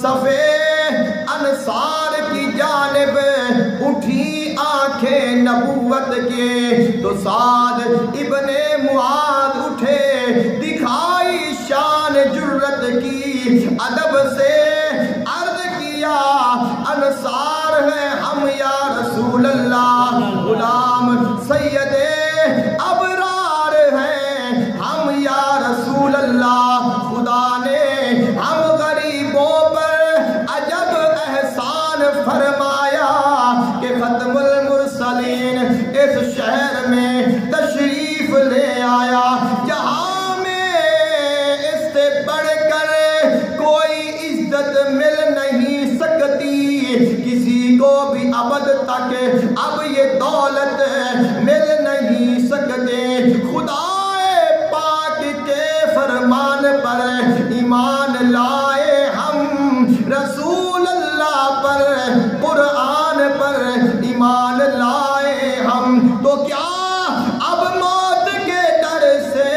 صفے انصار کی جانب اٹھی آنکھیں نبوت کے، تو سعد ابن معاذ اٹھے دکھائی شان جرت کی، ادب سے عرض کیا انصار ہیں ہم یا رسول اللہ، غلام سید ابرار ہیں ہم یا رسول اللہ، خدا نے ہم غریبوں پر عجب احسان فرمایا کہ ختم المرسلین اس شہر میں تشریف لے آیا، جہاں میں اس سے بڑھ کر کوئی عزت مل نہیں سکتی، کسی کو بھی ابد تک اب یہ دولت مل نہیں سکتے، خدا پاک کے فرمان پر ایمان لائے ہم، رسول اللہ پر قرآن پر ایمان لائے ہم، تو کیا اب موت کے ڈر سے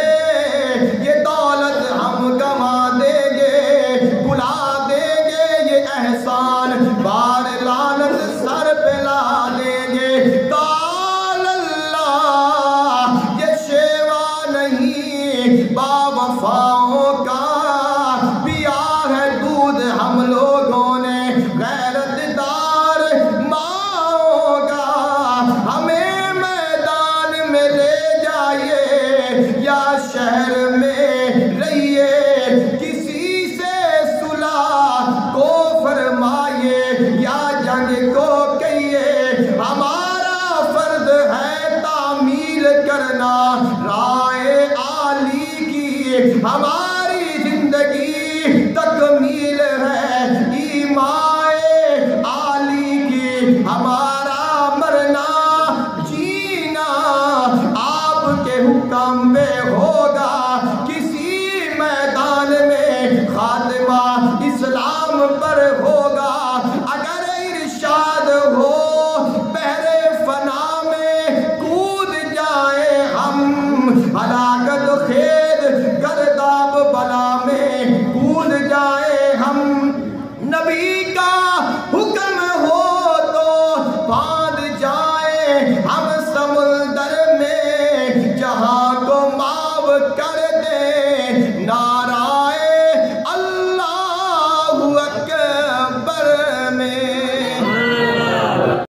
یہ دولت ہم گنوا دیں گے، بلا دیں گے یہ احسان، بار لعنت سر پہ لا دیں گے، تعالی اللہ یہ شیوا نہیں باوفاؤں کا، پیا ہے دودھ ہم لوگوں نے غیرت دار ماؤں کا، ہمیں میدان میں لے جائیے یا شہر میں رہیے، کسی سے صلح کو فرمائیے یا جنگ کو کہیے، ہمارا فرض ہے تعمیل کرنا رائے عالی کی، ہماری زندگی تکمیل ہے ایمان عالی کی، ہمارا مرنا جینا آپ کے حکم میں ہوگا، کسی میدان میں خاتمہ اسلام پر ہوگا، اگر ارشاد ہو بحر فنا میں کود جائیں ہم، ہلاکت خیز گرداب بلا میں کود جائیں ہم، نبی کا حکم ہو تو باندھ جائیں ہم سمندر میں، جہاں کو معاف کر دیں